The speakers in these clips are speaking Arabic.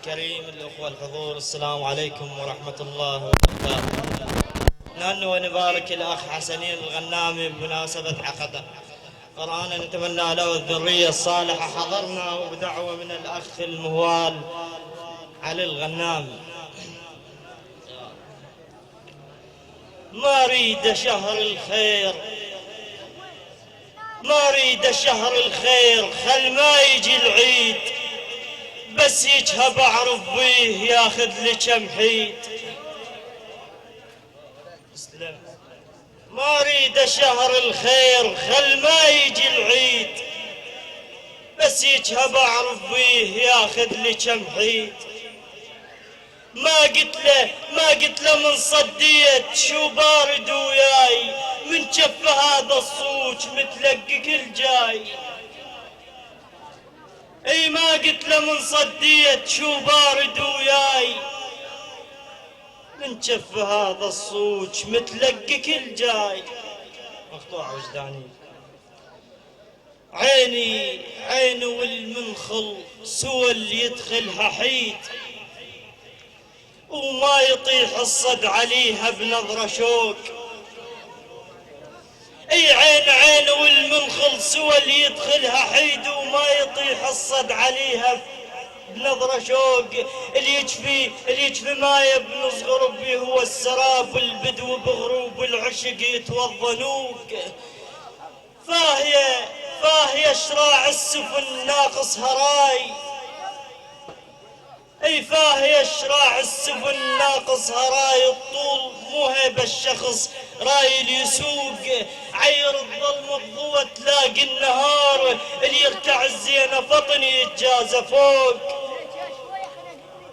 الكريم، الأخوة الحضور، السلام عليكم ورحمة الله وبركاته. نهنئ ونبارك الأخ حسنين الغنامي بمناسبة عقده قرآن، نتمنى له الذرية الصالحة. حضرنا وبدعوة من الأخ المهوال علي الغنامي. ما أريد شهر الخير، ما أريد شهر الخير، خل ما يجي العيد، بس يجهب أعرف بيه ياخذ لي كم حيد. ما أريد شهر الخير، خل ما يجي العيد، بس يجهب أعرف بيه ياخذ لي كم حيد. ما قلت له من صديت شو بارد وياي، من جف هذا الصوج متلقق الجاي. اي ما قلت له من صديت شو بارد وياي، من جف هذا الصوج متلقق الجاي. مقطوعة وجداني. عيني والمنخل سوى اللي يدخلها حيد، وما يطيح الصد عليها بنظرة شوق. اي عين والمنخل سوى اللي يدخلها حيد، وما يطيح الصد عليها بنظرة شوق. اللي يجفي ماي بنصغر بيه هو السراب، البدو بغروب العشق يتوضنوق. فاهية شراع السفن ناقص هراي، اي فاهية شراع السفن ناقص هراي. الطول مو هيبة الشخص رايل يسوق، عير الظلم بضوة تلاقي النهار، اللي يركع الزينة فطن يتجازى فوق.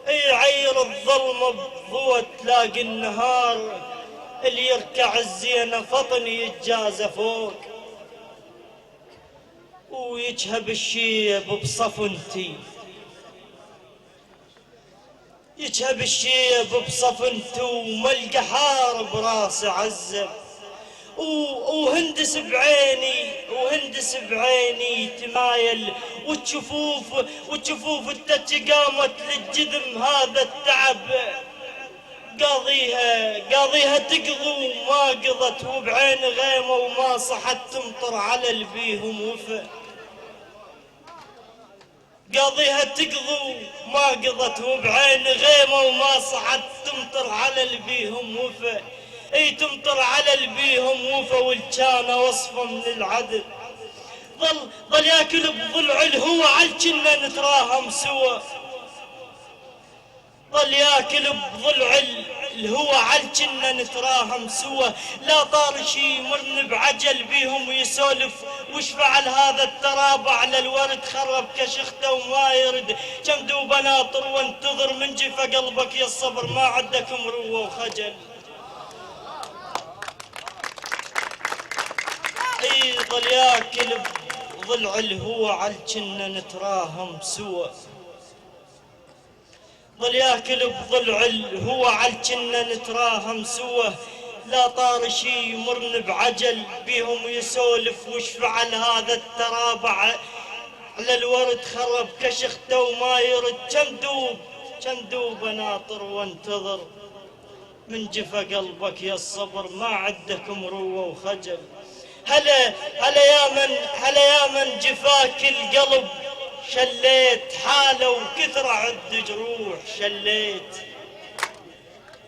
اي عير الظلم بضوة تلاقي النهار، اللي يركع الزينة فطن يتجازى فوق. ويجهب الشيب بصفنتي، يجهب الشيب بصفنتي، وملقى حارب راسي عزب. وهندس بعيني تمايل، وتشوفوف التج قامت للجذم. هذا التعب قاضيها تقضي وما قضت، وبعين غيمة وما صحت تمطر على البيهم وفا. قاضيها تقضي ما قضت، وبعين غيمة وما صحت تمطر على البيهم وفا. اي تمطر على البيهم وفا، والجانة وصفة من العدل. ظل ياكل بضلع الهوى عالجنة نتراهم سوا. ظل ياكل بضلع الهوى عالجنة نتراهم سوا. لا طار شي يمرن بعجل بيهم ويسولف، وش فعل هذا التراب على الورد، خرب كشخته وما يرد. كم دوب ناطر وانتظر من جفا قلبك يا الصبر، ما عندك مروة وخجل. اي ظل ياكل بضلع الهوى عالجنة نتراهم سوا. ظل ياكل بضلع الهوى عالجنة نتراهم سوا. لا طار شي يمرن بعجل بيهم ويسولف، وش فعل هذا التراب على الورد، خرب كشخته وما يرد. كم دوب ناطر وانتظر من جفا قلبك يا الصبر، ما عندك مروة وخجل. هلا يا من جفاك القلب شليت، حاله وكثر عد جروح شليت.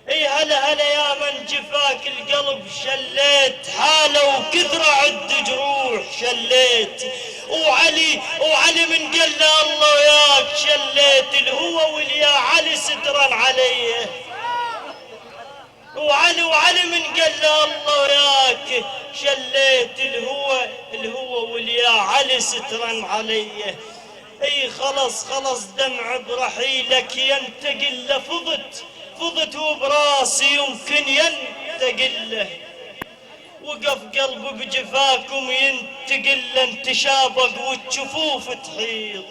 اي هلا يا من جفاك القلب شليت، حاله وكثر عد جروح شليت. وعلي من قال له الله وياك شليت، الهوى واليا علي سترا عليه. وعلي من قال له الله وياك شليت، الهوى واليا علي سترا عليه. اي خلص دمع برحيلك ينتقل له، فضت وبراسي يمكن ينتقل له. وقف قلبه بجفاكم ينتقل له، انتشابك والجفوف تحيط.